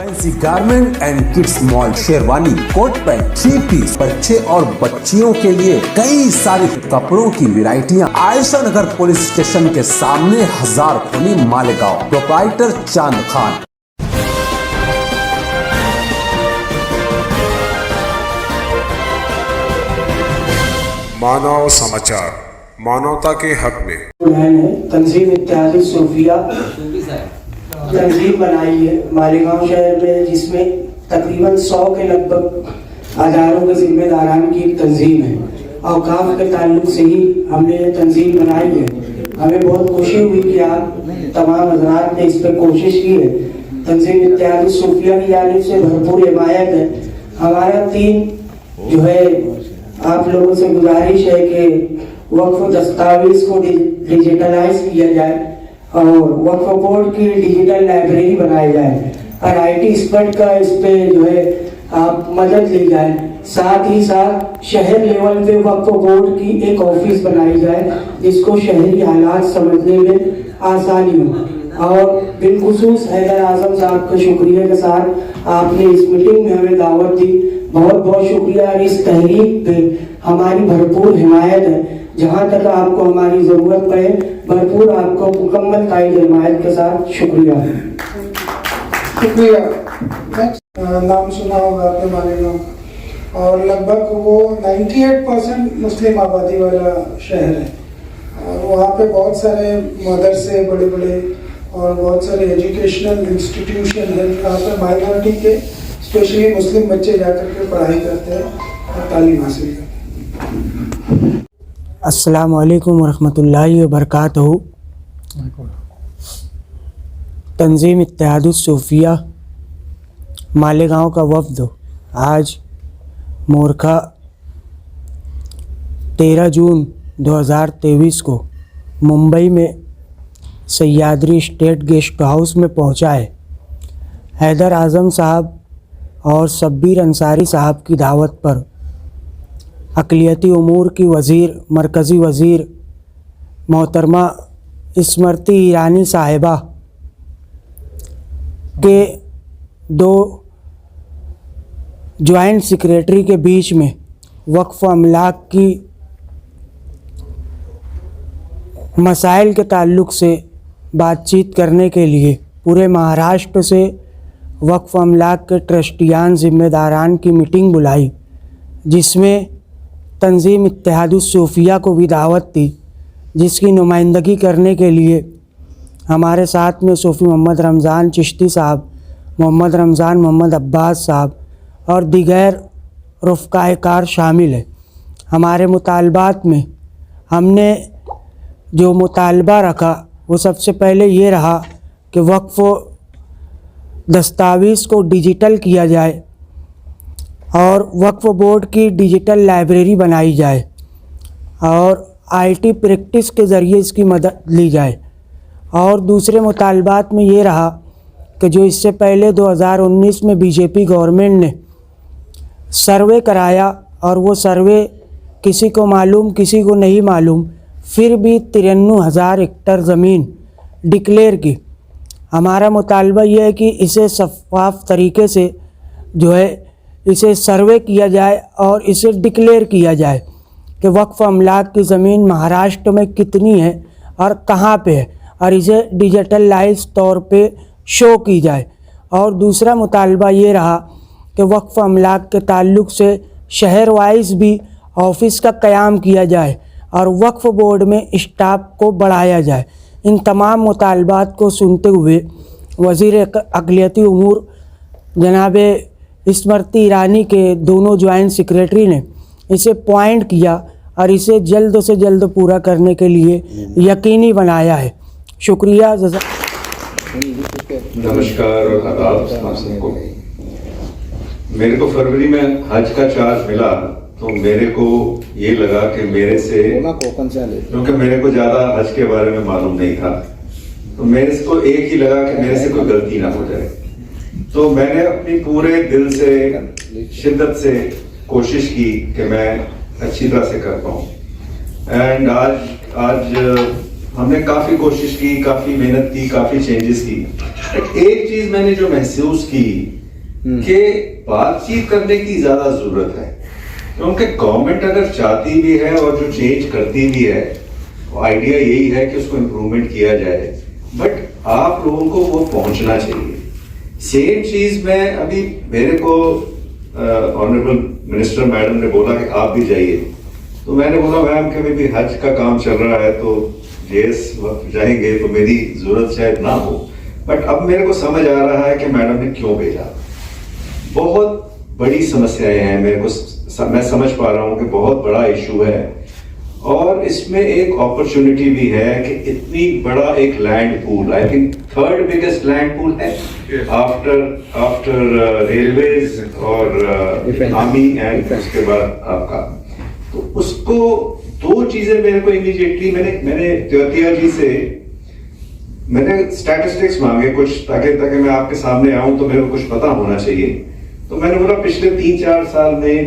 Fancy garment and kids mall, sherwani, coat pant, three piece, बच्चे और बच्चियों के लिए कई सारे कपड़ों की वैरायटियां। आयशा नगर पुलिस स्टेशन के सामने, हजार खोली, मालेगांव। प्रोप्राइटर चांद खान। मानव समाचार, मानवता के हक में। तंजीम इत्तेहादुल सूफिया तंजीम बनाई है मालेगांव शहर में, जिसमें तकरीबन 100 के लगभग हजारों के जिम्मेदारान की एक तंजीम है। औकाफ के ताल्लुक से ही हमने ये तंजीम बनाई है। हमें बहुत खुशी हुई कि आप तमाम हजरात ने इस पर कोशिश की है। तंजीम इत्तेहादुल सूफिया की जानिब से भरपूर हिमायत है। हमारा टीम जो है, आप लोगों से गुजारिश है कि वक्फ दस्तावेज को डिजिटलाइज किया जाए और वक्फ बोर्ड की डिजिटल लाइब्रेरी बनाई जाए और IT एक्सपर्ट का इस पे जो है आप मदद ली जाए। साथ ही साथ शहर लेवल पे वक्फ बोर्ड की एक ऑफिस बनाई जाए जिसको शहरी हालात समझने में आसानी हो। और बिलखुसूस हैदर आजम साहब का शुक्रिया के साथ आपने इस मीटिंग में हमें दावत दी, बहुत बहुत शुक्रिया। और इस तहरीक पे हमारी भरपूर हिमायत है। जहाँ तक आपको हमारी ज़रूरत पड़े, भरपूर आपको मुकम्मल ताईद हिमायत के साथ शुक्रिया। नाम सुना होगा आपने मालेगांव, और लगभग वो 98% मुस्लिम आबादी वाला शहर है। और वहाँ पे बहुत सारे मदरसे बड़े बड़े और बहुत सारे एजुकेशनल इंस्टीट्यूशन है जहाँ पे माइनॉरिटी के स्पेशली मुस्लिम बच्चे जाकर के पढ़ाई करते हैं और तालीम हासिल करते हैं। अस्सलाम वालेकुम वरहमतुल्लाहि वबरकातुहू। तंजीम इत्तेहादुल सूफिया मालेगांव का वफ़द आज मोरखा 13 जून 2023 को मुंबई में सह्याद्री स्टेट गेस्ट हाउस में पहुंचा है। हैदर आज़म साहब और शब्बीर अंसारी साहब की दावत पर अक़लियती उमूर की वज़ीर, मरकज़ी वज़ीर मोहतरमा स्मृति ईरानी साहिबा के 2 जॉइंट सेक्रेटरी के बीच में वक्फ़ अमलाक की मसाइल के ताल्लुक़ से बातचीत करने के लिए पूरे महाराष्ट्र से वक्फ़ अमलाक के ट्रस्टियान ज़िम्मेदारान की मीटिंग बुलाई, जिसमें तंजीम इत्तेहादुल सूफिया को भी दावत दी, जिसकी नुमाइंदगी करने के लिए हमारे साथ में सूफ़ी मोहम्मद रमज़ान चिश्ती साहब, मोहम्मद रमज़ान, मोहम्मद अब्बास साहब और दीगर रुफ़क़ाए कार शामिल है। हमारे मुतालबात में हमने जो मुतालबा रखा वो सबसे पहले ये रहा कि वक्फ़ दस्तावेज़ को डिजिटल किया जाए और वक्फ बोर्ड की डिजिटल लाइब्रेरी बनाई जाए और IT प्रैक्टिस के ज़रिए इसकी मदद ली जाए। और दूसरे मुतालबात में ये रहा कि जो इससे पहले 2019 में BJP गवर्नमेंट ने सर्वे कराया और वो सर्वे किसी को मालूम किसी को नहीं मालूम, फिर भी 93,000 हेक्टेयर ज़मीन डिक्लेयर की। हमारा मुतालबा ये है कि इसे शफ़ाफ़ तरीके से जो है इसे सर्वे किया जाए और इसे डिक्लेयर किया जाए कि वक्फ़ अमलाक की ज़मीन महाराष्ट्र में कितनी है और कहाँ पे है, और इसे डिजिटलाइज तौर पे शो की जाए। और दूसरा मुतालबा ये रहा कि वक्फ़ अमलाक के ताल्लुक़ से शहर वाइज भी ऑफिस का क़याम किया जाए और वक्फ़ बोर्ड में स्टाफ को बढ़ाया जाए। इन तमाम मुतालबात को सुनते हुए वज़ीर अक़लियती उमूर जनाब स्मृति ईरानी के दोनों जॉइंट सेक्रेटरी ने इसे पॉइंट किया और इसे जल्द से जल्द पूरा करने के लिए यकीनी बनाया है। शुक्रिया। नमस्कार और आदाब सबको। मेरे को फरवरी में हज का चार्ज मिला तो मेरे को ये लगा कि मेरे से, क्योंकि मेरे को ज़्यादा हज के बारे में मालूम नहीं था, तो मेरे को एक ही लगा कि मेरे से कोई गलती ना हो जाए। तो मैंने अपनी पूरे दिल से, शिद्दत से कोशिश की कि मैं अच्छी तरह से कर पाऊँ। एंड आज हमने काफ़ी कोशिश की, काफ़ी मेहनत की, काफ़ी चेंजेस की एक चीज मैंने जो महसूस की कि बातचीत करने की ज्यादा जरूरत है, क्योंकि गवर्नमेंट अगर चाहती भी है और जो चेंज करती भी है, आइडिया यही है कि उसको इम्प्रूवमेंट किया जाए, बट आप लोगों को वो पहुंचना चाहिए। सेम चीज में अभी मेरे को ऑनरेबल मिनिस्टर मैडम ने बोला कि आप भी जाइए, तो मैंने बोला मैम कि भी हज का काम चल रहा है तो जेएस वक्त जाएंगे तो मेरी जरूरत शायद ना हो, बट अब मेरे को समझ आ रहा है कि मैडम ने क्यों भेजा। बहुत बड़ी समस्याएं हैं, मेरे को मैं समझ पा रहा हूं कि बहुत बड़ा इशू है, और इसमें एक अपॉर्चुनिटी भी है कि इतनी बड़ा एक land pool, I think third biggest land pool है आफ्टर रेलवेज और आर्मी एंड उसके बाद आपका, तो उसको दो चीजें मेरे को इमीडिएटली मैंने त्योतिया जी से मैंने स्टैटिस्टिक्स मांगे कुछ, ताकि मैं आपके सामने आऊं तो मेरे को कुछ पता होना चाहिए। तो मैंने बोला पिछले 3-4 साल में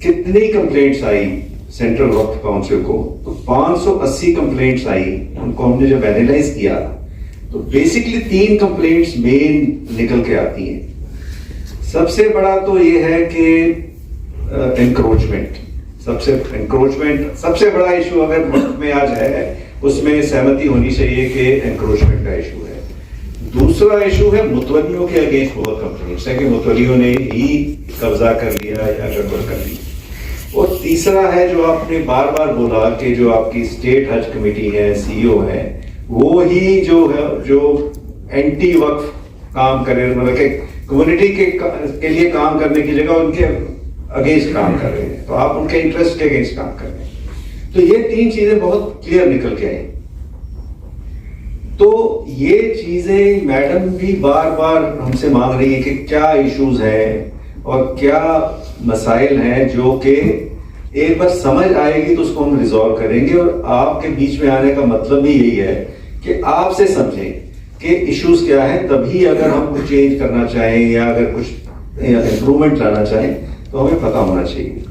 कितनी कंप्लेंट्स आई सेंट्रल वक्फ काउंसिल को, तो 580 कंप्लेंट्स आई। उनको हमने जब एनालाइज किया तो बेसिकली 3 कंप्लेंट्स मेन निकल के आती हैं। सबसे बड़ा तो ये है कि एंक्रोचमेंट, सबसे बड़ा इशू अगर वक्त में आज है, उसमें सहमति होनी चाहिए कि एंक्रोचमेंट का इशू है। दूसरा इशू है मुतवल्लियों के अगेंस्ट बहुत कंप्लेंट्स है कि मुतवल्लियों ने ही कब्जा कर लिया या गड़बड़ कर ली। और तीसरा है जो आपने बार बार बोला कि जो आपकी स्टेट हज कमेटी है, सीईओ है, वो ही जो है जो एंटी वक्फ काम करे, मतलब कि कम्युनिटी के लिए काम करने की जगह उनके अगेंस्ट काम कर रहे हैं, तो आप उनके इंटरेस्ट के अगेंस्ट काम कर रहे हैं। तो ये 3 चीजें बहुत क्लियर निकल के आई। तो ये चीजें मैडम भी बार बार हमसे मांग रही है कि क्या इश्यूज हैं और क्या मसाइल हैं जो कि एक बार समझ आएगी तो उसको हम रिजॉल्व करेंगे। और आपके बीच में आने का मतलब भी यही है कि आपसे समझें कि इश्यूज क्या है, तभी अगर हम कुछ चेंज करना चाहें या अगर कुछ इंप्रूवमेंट लाना चाहें तो हमें पता होना चाहिए।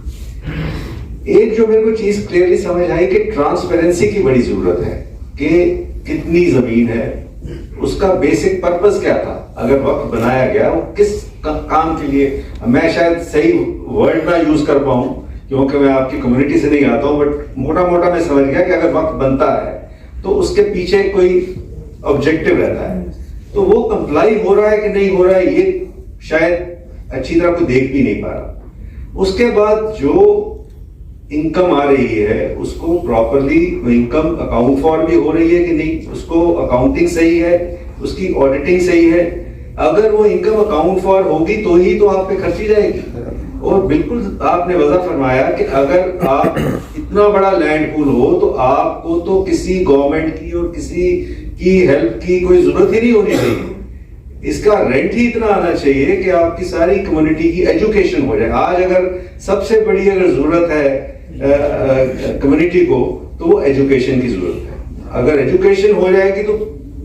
एक जो मेरे को चीज क्लियरली समझ आई कि ट्रांसपेरेंसी की बड़ी जरूरत है कि कितनी जमीन है, उसका बेसिक पर्पस क्या था, अगर वक्त बनाया गया वो किस काम के लिए। मैं शायद सही वर्ड ना यूज कर पाऊं क्योंकि मैं आपकी कम्युनिटी से नहीं आता हूं, बट मोटा मोटा मैं समझ गया कि अगर वक्त बनता है तो उसके पीछे कोई ऑब्जेक्टिव रहता है, तो वो कंप्लाई हो रहा है कि नहीं हो रहा है ये शायद अच्छी तरह कोई देख भी नहीं पा रहा। उसके बाद जो इनकम आ रही है उसको प्रॉपरली इनकम अकाउंट फॉर भी हो रही है कि नहीं, उसको अकाउंटिंग सही है, उसकी ऑडिटिंग सही है। अगर वो इनकम अकाउंट फॉर होगी तो ही तो आप पे खर्ची जाएगी। और बिल्कुल आपने वजह फरमाया कि अगर आप इतना बड़ा लैंड पूल हो तो आपको तो किसी गवर्नमेंट की और किसी की हेल्प की कोई जरूरत ही नहीं होनी चाहिए। इसका रेंट ही इतना आना चाहिए कि आपकी सारी कम्युनिटी की एजुकेशन हो जाए। आज अगर सबसे बड़ी अगर जरूरत है कम्युनिटी को तो वो एजुकेशन की जरूरत है। अगर एजुकेशन हो जाएगी तो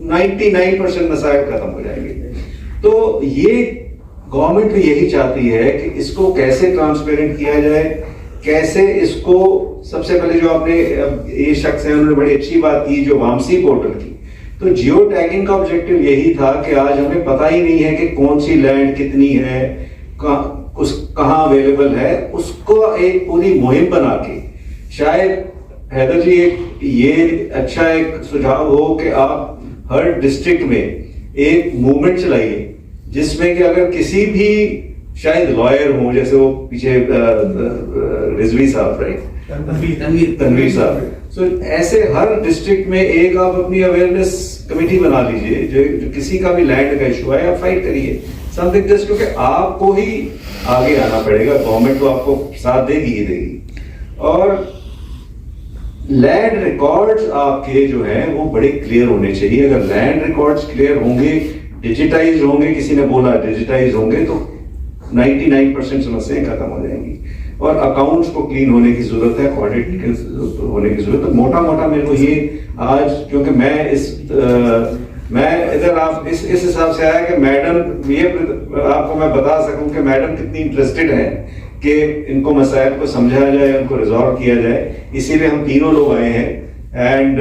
99% मसाइल खत्म हो जाएंगे। तो ये गवर्नमेंट भी यही चाहती है कि इसको कैसे ट्रांसपेरेंट किया जाए, कैसे इसको सबसे पहले जो आपने ये शख्स है उन्होंने बड़ी अच्छी बात की जो वामसी पोर्टल की, तो जियो टैगिंग का ऑब्जेक्टिव यही था कि आज हमें पता ही नहीं है कि कौन सी लैंड कितनी है, कहाँ अवेलेबल है, उसको एक पूरी मुहिम बना के शायद हैदर जी एक ये अच्छा एक सुझाव हो कि आप हर डिस्ट्रिक्ट में एक मूवमेंट चलाइए जिसमें कि अगर किसी भी शायद लॉयर हो, जैसे वो पीछे रिजवी साहब राइट तनवीर साहब, तो ऐसे हर डिस्ट्रिक्ट में एक आप अपनी अवेयरनेस कमेटी बना लीजिए जो किसी का भी लैंड का इशू है, आप फाइट करिए समथिंग जस्ट, क्योंकि आपको ही आगे आना पड़ेगा, गवर्नमेंट तो आपको साथ देगी ही देगी। और लैंड रिकॉर्ड्स आपके जो हैं वो बड़े क्लियर होने चाहिए। अगर लैंड रिकॉर्ड्स क्लियर होंगे, डिजिटाइज होंगे, किसी ने बोला डिजिटाइज होंगे तो 99% समस्याएं खत्म हो जाएंगी। और अकाउंट्स को क्लीन होने की जरूरत है, ऑडिट होने की जरूरत है। मोटा मोटा मेरे को ये आज, क्योंकि मैं इधर आप इस हिसाब से आया कि मैडम ये आपको मैं बता सकूं कि मैडम कितनी इंटरेस्टेड है कि इनको मसाइल को समझाया जाए, उनको रिजॉल्व किया जाए, इसीलिए हम तीनों लोग आए हैं। एंड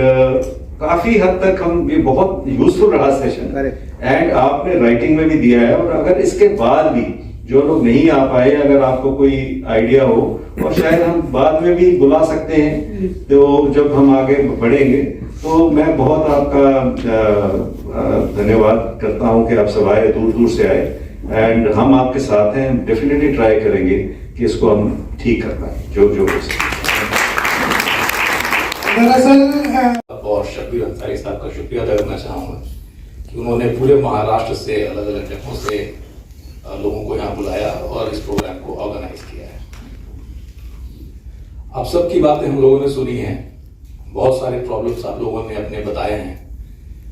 काफी हद तक हम ये बहुत यूजफुल रहा सेशन, एंड आपने राइटिंग में भी दिया है। और अगर इसके बाद भी जो लोग नहीं आ पाए, अगर आपको कोई आइडिया हो, और शायद हम बाद में भी बुला सकते हैं, तो जब हम आगे बढ़ेंगे, तो मैं बहुत आपका धन्यवाद करता हूं कि आप सब आए, दूर दूर से आए, एंड हम आपके साथ हैं। डेफिनेटली ट्राई करेंगे कि इसको हम ठीक कर पाए जो दरअसल और शब्बीर अंसारी साहब का शुक्रिया अदा करना चाहूँगा कि उन्होंने पूरे महाराष्ट्र से अलग अलग जगहों से लोगों को यहाँ बुलाया और इस प्रोग्राम को ऑर्गेनाइज किया है। आप सबकी बातें हम लोगों ने सुनी हैं, बहुत सारे प्रॉब्लम्स आप लोगों ने अपने बताए हैं,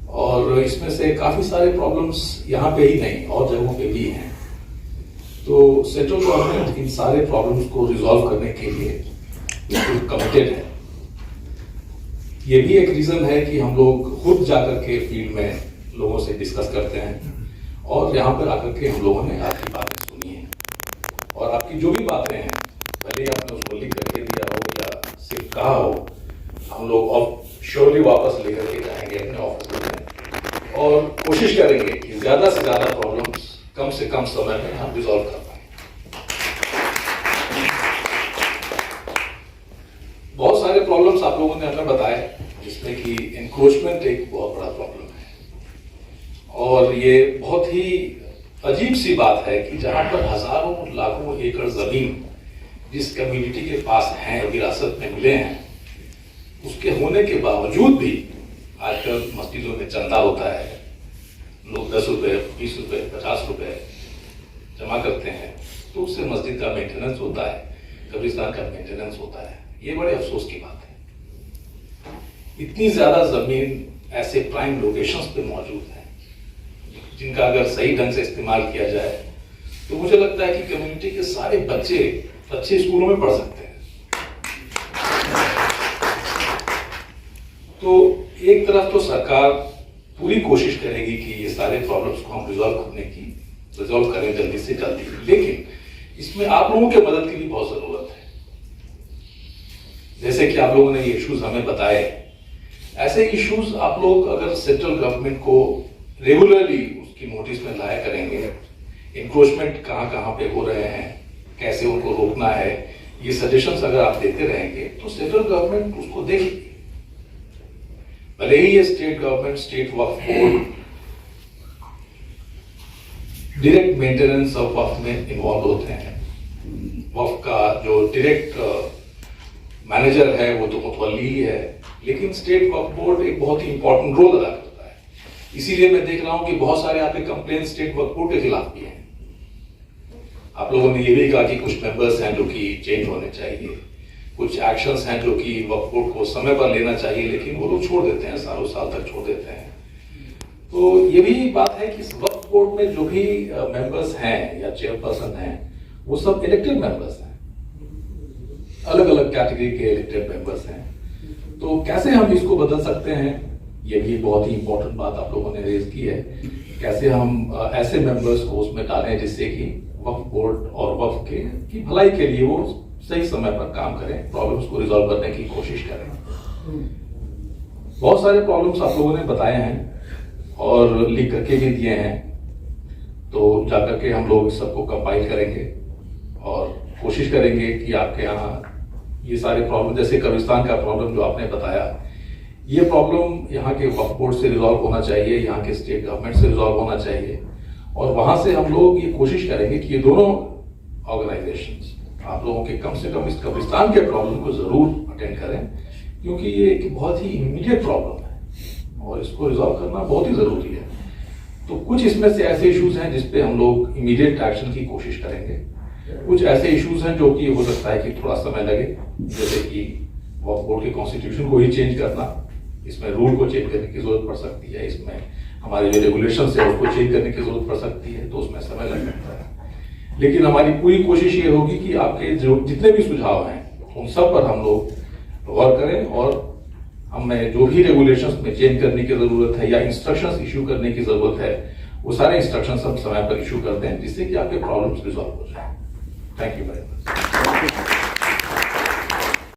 और इसमें से काफी सारे प्रॉब्लम्स यहाँ पे ही नहीं और जगहों पे भी हैं। तो सेंट्रल गवर्नमेंट इन सारे प्रॉब्लम्स को रिजॉल्व करने के लिए बिल्कुल कमिटेड है। ये भी एक रीजन है कि हम लोग खुद जाकर के फील्ड में लोगों से डिस्कस करते हैं, और यहाँ पर आकर के हम लोगों ने आपकी बातें सुनी हैं, और आपकी जो भी बातें हैं, भले ही आपने उसको लिख करके दिया हो या सिर्फ कहा हो, हम लोग श्योरली वापस लेकर के जाएंगे अपने ऑफिस में, और कोशिश करेंगे कि ज्यादा से ज्यादा प्रॉब्लम्स कम से कम समय में हम रिजॉल्व कर पाए। बहुत सारे प्रॉब्लम्स आप लोगों ने हमें बताए, जिसमें कि एनक्रोचमेंट एक बहुत बड़ा प्रॉब्लम है, और ये बहुत ही अजीब सी बात है कि जहां पर हजारों लाखों एकड़ जमीन जिस कम्युनिटी के पास हैं, विरासत में मिले हैं, उसके होने के बावजूद भी आजकल मस्जिदों में चंदा होता है, लोग 10 रुपए, 20 रुपए, 50 रुपए जमा करते हैं, तो उससे मस्जिद का मेंटेनेंस होता है, कब्रिस्तान का मेंटेनेंस होता है। ये बड़े अफसोस की बात है। इतनी ज्यादा जमीन ऐसे प्राइम लोकेशंस पे मौजूद है, जिनका अगर सही ढंग से इस्तेमाल किया जाए, तो मुझे लगता है कि कम्युनिटी के सारे बच्चे अच्छे स्कूलों में पढ़ सकते हैं। तो एक तरफ तो सरकार पूरी कोशिश करेगी कि ये सारे प्रॉब्लम्स को हम रिजॉल्व करें जल्दी से जल्दी, लेकिन इसमें आप लोगों के मदद की भी बहुत जरूरत है। जैसे कि आप लोगों ने ये इश्यूज हमें बताए, ऐसे इश्यूज आप लोग अगर सेंट्रल गवर्नमेंट को रेगुलरली उसकी नोटिस में लाया करेंगे, इंक्रोचमेंट कहाँ कहाँ पे हो रहे हैं, कैसे उनको रोकना है, ये सजेशंस अगर आप देते रहेंगे, तो सेंट्रल गवर्नमेंट उसको देखेगी। भले ही ये state government, state Waqf board direct maintenance of waqf में इन्वॉल्व होते हैं, वक्फ का जो डायरेक्ट मैनेजर है वो तो मुतवल्ली ही है, लेकिन स्टेट वक्फ बोर्ड एक बहुत ही इंपॉर्टेंट रोल अदा करता है। इसीलिए मैं देख रहा हूं कि बहुत सारे आपके कंप्लेन स्टेट वक्फ बोर्ड के खिलाफ भी हैं। आप लोगों ने ये भी कहा कि कुछ मेंबर्स हैं जो कि चेंज होने चाहिए, कुछ एक्शंस हैं जो कि वक्फ बोर्ड को समय पर लेना चाहिए, लेकिन वो लोग छोड़ देते हैं, सालों साल तक छोड़ देते हैं। तो ये भी बात है कि वक्फ बोर्ड में जो भी मेंबर्स हैं या चेयरपर्सन हैं, वो सब इलेक्टेड मेंबर्स हैं, अलग अलग कैटेगरी के इलेक्टेड मेंबर्स हैं। तो कैसे हम इसको बदल सकते हैं, ये भी बहुत ही इंपॉर्टेंट बात आप लोगों ने रेज की है। कैसे हम ऐसे मेंबर्स को उसमें डालें जिससे कि वक्फ बोर्ड और वक्फ की भलाई के लिए वो सही समय पर काम करें, प्रॉब्लम्स को रिजॉल्व करने की कोशिश करें। बहुत सारे प्रॉब्लम्स आप लोगों ने बताए हैं और लिख करके भी दिए हैं, तो जाकर के हम लोग सबको कंपाइल करेंगे और कोशिश करेंगे कि आपके यहाँ ये सारे प्रॉब्लम, जैसे कब्रिस्तान का प्रॉब्लम जो आपने बताया, ये प्रॉब्लम यहाँ के वक्फ बोर्ड से रिजॉल्व होना चाहिए, यहाँ के स्टेट गवर्नमेंट से रिजॉल्व होना चाहिए, और वहां से हम लोग ये कोशिश करेंगे कि ये दोनों ऑर्गेनाइजेशंस आप लोगों के कम से कम इस कब्रिस्तान के प्रॉब्लम को जरूर अटेंड करें, क्योंकि ये एक बहुत ही इमीडिएट प्रॉब्लम है और इसको रिजॉल्व करना बहुत ही जरूरी है। तो कुछ इसमें से ऐसे इश्यूज हैं जिसपे हम लोग इमीडिएट एक्शन की कोशिश करेंगे, कुछ ऐसे इश्यूज हैं जो कि हो सकता है कि थोड़ा समय लगे, जैसे कि वक्फ बोर्ड के कॉन्स्टिट्यूशन को ही चेंज करना, इसमें रूल को चेंज करने की जरूरत पड़ सकती है, इसमें हमारे जो रेगुलेशंस है उसको चेंज करने की जरूरत पड़ सकती है, तो उसमें समय लग सकता है। लेकिन हमारी पूरी कोशिश ये होगी कि आपके जो जितने भी सुझाव हैं उन सब पर हम लोग गौर करें, और हमें जो भी रेगुलेशंस में चेंज करने की जरूरत है या इंस्ट्रक्शंस इशू करने की जरूरत है, वो सारे इंस्ट्रक्शंस हम समय पर इशू करते हैं, जिससे कि आपके प्रॉब्लम्स रिजॉल्व हो जाए। Thank you very much.